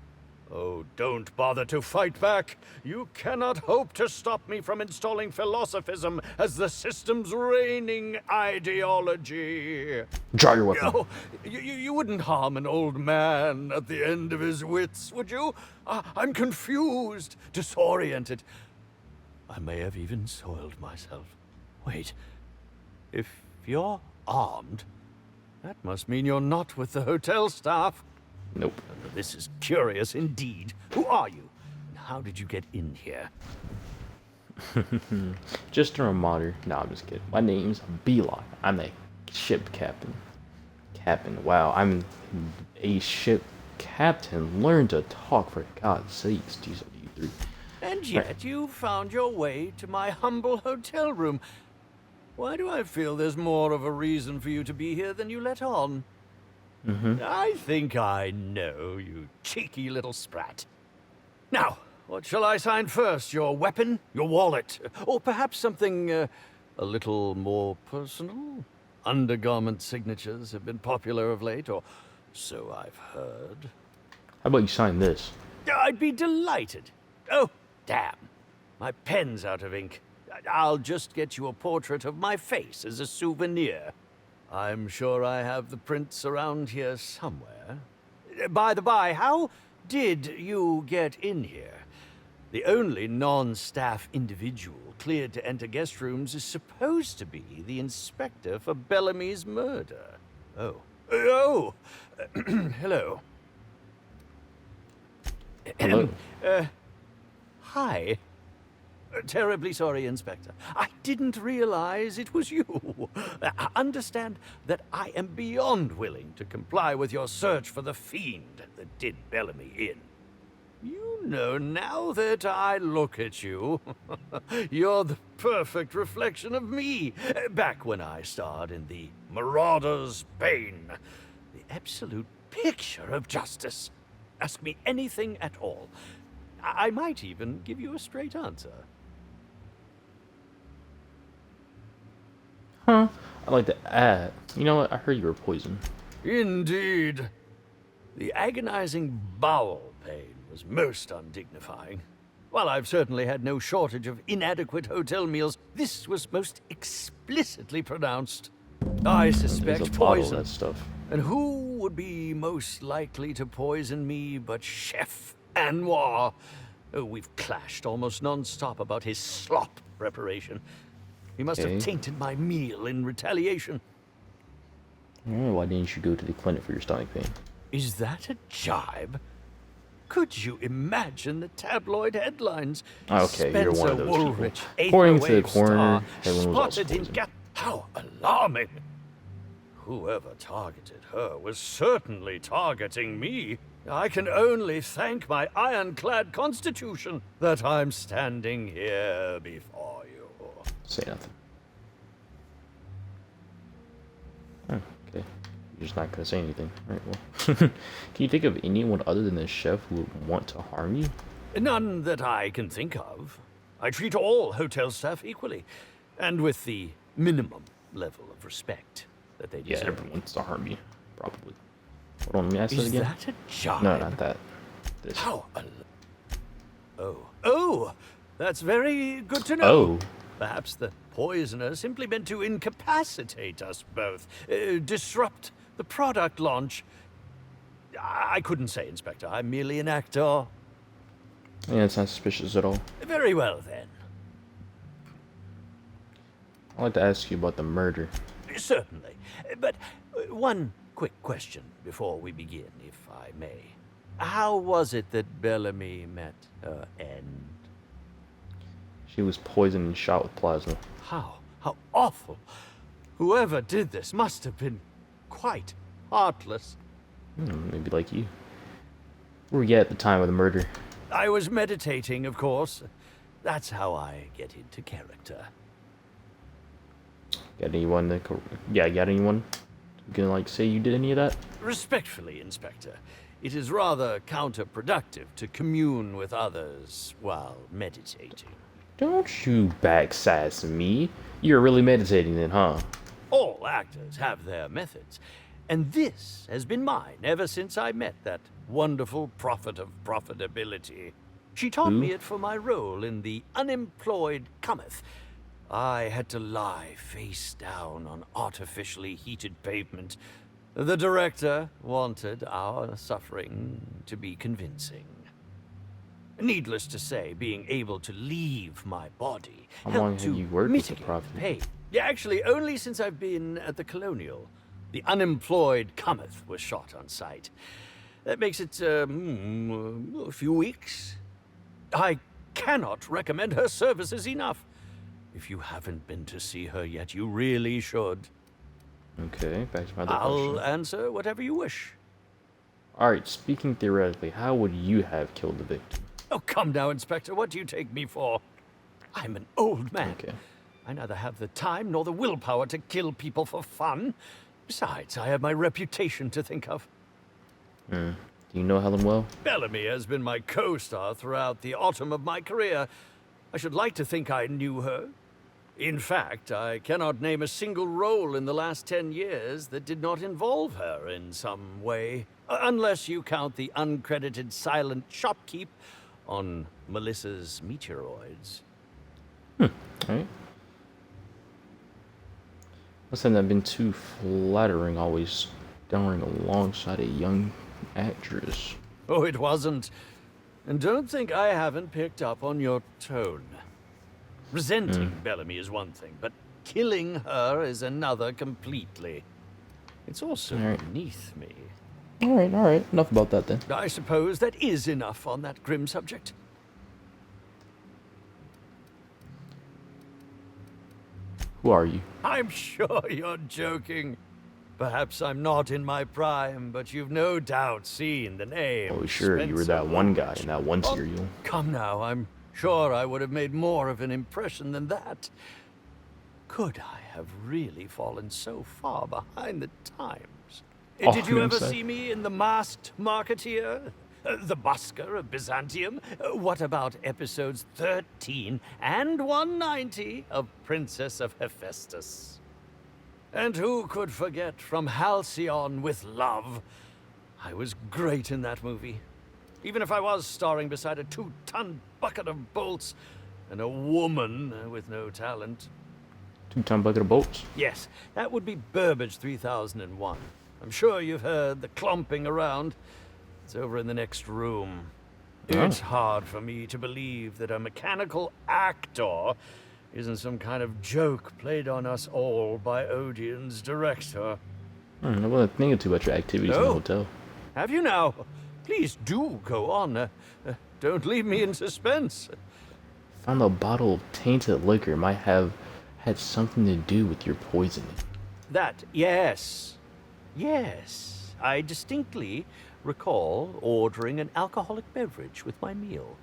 Oh, don't bother to fight back. You cannot hope to stop me from installing philosophism as the system's reigning ideology. Draw your weapon. Oh, you wouldn't harm an old man at the end of his wits, would you? I'm confused, disoriented. I may have even soiled myself. Wait, if you're armed, that must mean you're not with the hotel staff. Nope. This is curious indeed. Who are you? And how did you get in here? Just a reminder. No, I'm just kidding. My name's Beeline. I'm a ship captain. Wow, I'm a ship captain. Learn to talk, for God's sakes. Jeez, you three. And yet you found your way to my humble hotel room. Why do I feel there's more of a reason for you to be here than you let on? I think I know, you cheeky little sprat. Now, what shall I sign first? Your weapon? Your wallet? Or perhaps something a little more personal? Undergarment signatures have been popular of late, or so I've heard. How about you sign this? I'd be delighted. Oh, damn. My pen's out of ink. I'll just get you a portrait of my face as a souvenir. I'm sure I have the prints around here somewhere. By the by, how did you get in here? The only non-staff individual cleared to enter guest rooms is supposed to be the inspector for Bellamy's murder. Oh. Hello. Hello. Hi. Terribly sorry, Inspector. I didn't realize it was you. Understand that I am beyond willing to comply with your search for the fiend that did Bellamy in. You know, now that I look at you, you're the perfect reflection of me, back when I starred in The Marauder's Bane. The absolute picture of justice. Ask me anything at all. I might even give you a straight answer. Huh? I like to add. You know what? I heard you were poisoned. Indeed. The agonizing bowel pain was most undignifying. While I've certainly had no shortage of inadequate hotel meals, this was most explicitly pronounced. I suspect poison. That stuff. And who would be most likely to poison me but Chef Anwar? Oh, we've clashed almost non-stop about his slop preparation. He must have tainted my meal in retaliation. Why didn't you go to the clinic for your stomach pain? Is that a jibe? Could you imagine the tabloid headlines? Okay, you're one of those Woolrich, people. According to the eighth-wave coroner, star, everyone was also spotted in poisoned. How alarming! Whoever targeted her was certainly targeting me. I can only thank my ironclad constitution that I'm standing here before you. Say nothing. Oh, okay. You're just not gonna say anything. Alright, well. Can you think of anyone other than the chef who would want to harm you? None that I can think of. I treat all hotel staff equally, and with the minimum level of respect that they deserve. Yeah, everyone wants to harm you, probably. Hold on, let me ask that Is again. that a jibe? No, not that. This. Oh, That's very good to know. Oh. Perhaps the poisoner simply meant to incapacitate us both, disrupt the product launch. I couldn't say, Inspector. I'm merely an actor. Yeah, it's not suspicious at all. Very well, then. I'd like to ask you about the murder. Certainly. But one quick question before we begin, if I may. How was it that Bellamy met her end? She was poisoned and shot with plasma. How awful. Whoever did this must have been quite heartless. Maybe like you. Where were you at the time of the murder? I was meditating, of course. That's how I get into character. Got anyone that got anyone who can like say you did any of that? Respectfully, Inspector, it is rather counterproductive to commune with others while meditating. Don't you backsass me. You're really meditating then, huh? All actors have their methods, and this has been mine ever since I met that wonderful prophet of profitability. She taught me it for my role in The Unemployed Cometh. I had to lie face down on artificially heated pavement. The director wanted our suffering to be convincing. Needless to say, being able to leave my body helped to mitigate pain. Yeah, actually, only since I've been at the Colonial. The Unemployed Cometh was shot on site. That makes it, a few weeks. I cannot recommend her services enough. If you haven't been to see her yet, you really should. Okay, back to my other I'll question. answer whatever you wish. Alright, speaking theoretically, how would you have killed the victim? Oh, come now, Inspector. What do you take me for? I'm an old man. Okay. I neither have the time nor the willpower to kill people for fun. Besides, I have my reputation to think of. Do you know Helen well? Bellamy has been my co-star throughout the autumn of my career. I should like to think I knew her. In fact, I cannot name a single role in the last 10 years that did not involve her in some way. Unless you count the uncredited silent shopkeep on Melissa's Meteoroids. Alright. Must have not been too flattering always starring alongside a young actress. Oh, it wasn't. And don't think I haven't picked up on your tone. Resenting Bellamy is one thing, but killing her is another completely. It's also beneath me. Alright. Enough about that then. I suppose that is enough on that grim subject. Who are you? I'm sure you're joking. Perhaps I'm not in my prime, but you've no doubt seen the name. Oh, sure, you were that one guy in that one serial. Come now, I'm sure I would have made more of an impression than that. Could I have really fallen so far behind the times? Did you ever see me in The Masked Marketeer? The Busker of Byzantium? What about episodes 13 and 190 of Princess of Hephaestus? And who could forget From Halcyon with Love? I was great in that movie. Even if I was starring beside a 2-ton bucket of bolts and a woman with no talent. 2-ton bucket of bolts? Yes, that would be Burbage 3001. I'm sure you've heard the clomping around. It's over in the next room. It's hard for me to believe that a mechanical actor isn't some kind of joke played on us all by Odeon's director. I wasn't thinking too about your activities in the hotel. Have you now? Please do go on. Don't leave me in suspense. Found a bottle of tainted liquor might have had something to do with your poisoning. That, yes. Yes. I distinctly recall ordering an alcoholic beverage with my meal.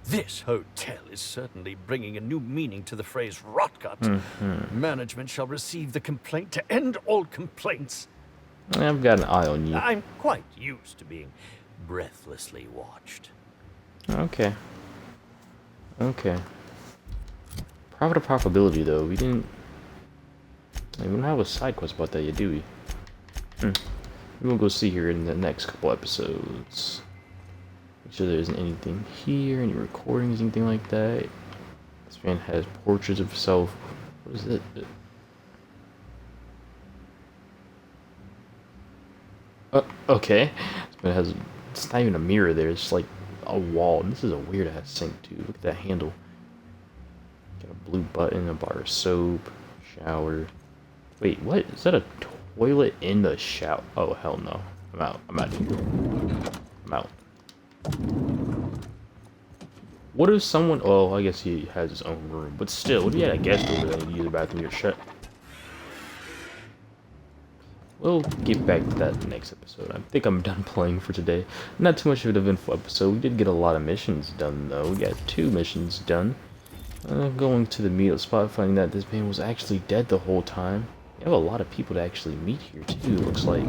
This hotel is certainly bringing a new meaning to the phrase rotgut. Management shall receive the complaint to end all complaints. I've got an eye on you. I'm quite used to being breathlessly watched. Okay. Profit or profitability, though. We don't have a side quest about that yet, do we? We'll go see here in the next couple episodes. Make sure there isn't anything here, any recordings, anything like that. This man has portraits of himself. What is it? Okay. This man has. It's not even a mirror there. It's like a wall. And this is a weird ass sink too. Look at that handle. Got a blue button, a bar of soap, shower. Wait, what? Is that a toilet in the shower? Oh hell no. I'm out. I'm out of here. I'm out. What if someone... Oh, I guess he has his own room. But still, what if you had a guest over there and use the bathroom you're shut? We'll get back to that next episode. I think I'm done playing for today. Not too much of an eventful episode. We did get a lot of missions done, though. We got 2 missions done. Going to the meetup spot, finding that this man was actually dead the whole time. You have a lot of people to actually meet here, too, looks like.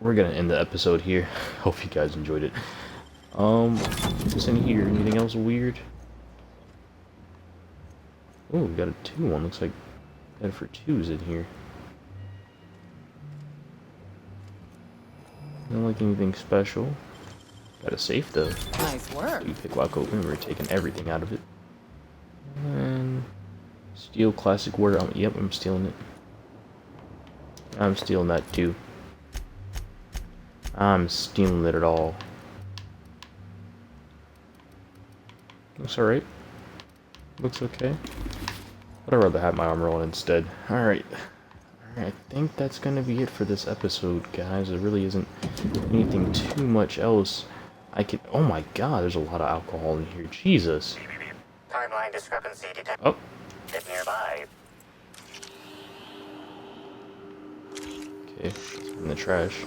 We're gonna end the episode here. Hope you guys enjoyed it. What's in here? Anything else weird? Oh, we got a 2-1. Looks like got it for 2s in here. Don't like anything special. Got a safe though. Nice work. So you pick lock open. We're taking everything out of it. And steel classic ware. Yep, I'm stealing it. I'm stealing that too. I'm stealing it at all. Looks alright. Looks okay. But I'd rather have my armor on instead. Alright. Alright, I think that's gonna be it for this episode, guys. There really isn't anything too much else I could... Oh my god, there's a lot of alcohol in here. Jesus. Timeline discrepancy detected. Oh. Hit nearby. Okay, it's in the trash.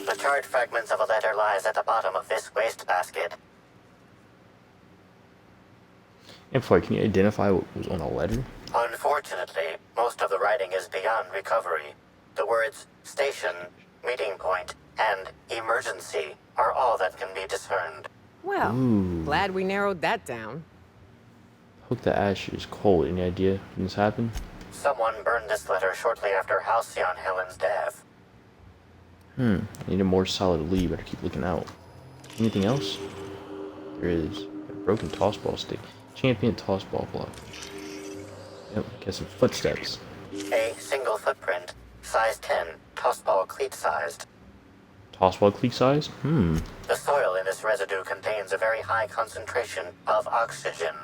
The charred fragments of a letter lies at the bottom of this wastebasket. Employee, can you identify what was on a letter? Unfortunately, most of the writing is beyond recovery. The words station, meeting point, and emergency are all that can be discerned. Well, Ooh. glad we narrowed that down. Hook the ashes cold. Any idea when this happened? Someone burned this letter shortly after Halcyon Helen's death. I need a more solid lead. Better keep looking out. Anything else? There is. A broken tossball stick. Champion tossball block. Yep, got some footsteps. A single footprint, size 10, tossball cleat sized. Tossball cleat size? The soil in this residue contains a very high concentration of oxygen.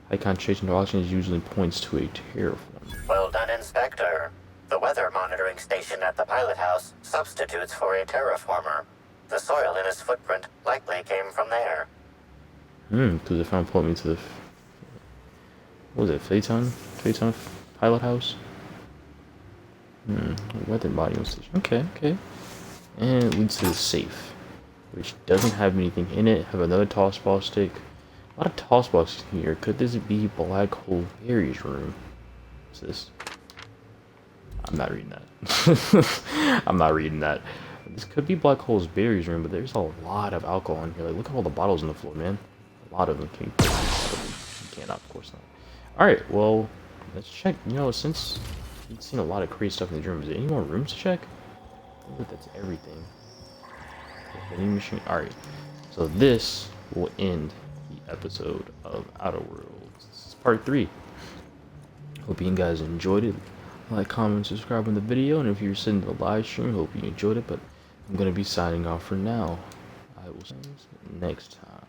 High concentration of oxygen usually points to a terraform. Well done, Inspector. The weather monitoring station at the pilot house substitutes for a terraformer. The soil in his footprint likely came from there. Because it found point me to the... What was it? Phaeton? Phaeton pilot house? Weather monitoring station. Okay, okay. And it leads to the safe, which doesn't have anything in it. Have another tossball stick. A lot of tossballs in here. Could this be Black Hole Barry's room? What's this? I'm not reading that. I'm not reading that. This could be Black Hole's Barry's room, but there's a lot of alcohol in here. Like, look at all the bottles on the floor, man. A lot of them. Can you cannot, of course not. Alright, well, let's check. You know, since you've seen a lot of crazy stuff in the room, is there any more rooms to check? I think that's everything. Vending machine. Alright, so this will end the episode of Outer Worlds. This is part 3. Hope you guys enjoyed it. Like, comment, subscribe on the video, and if you're sitting in the live stream, hope you enjoyed it, but I'm going to be signing off for now. I will see you next time.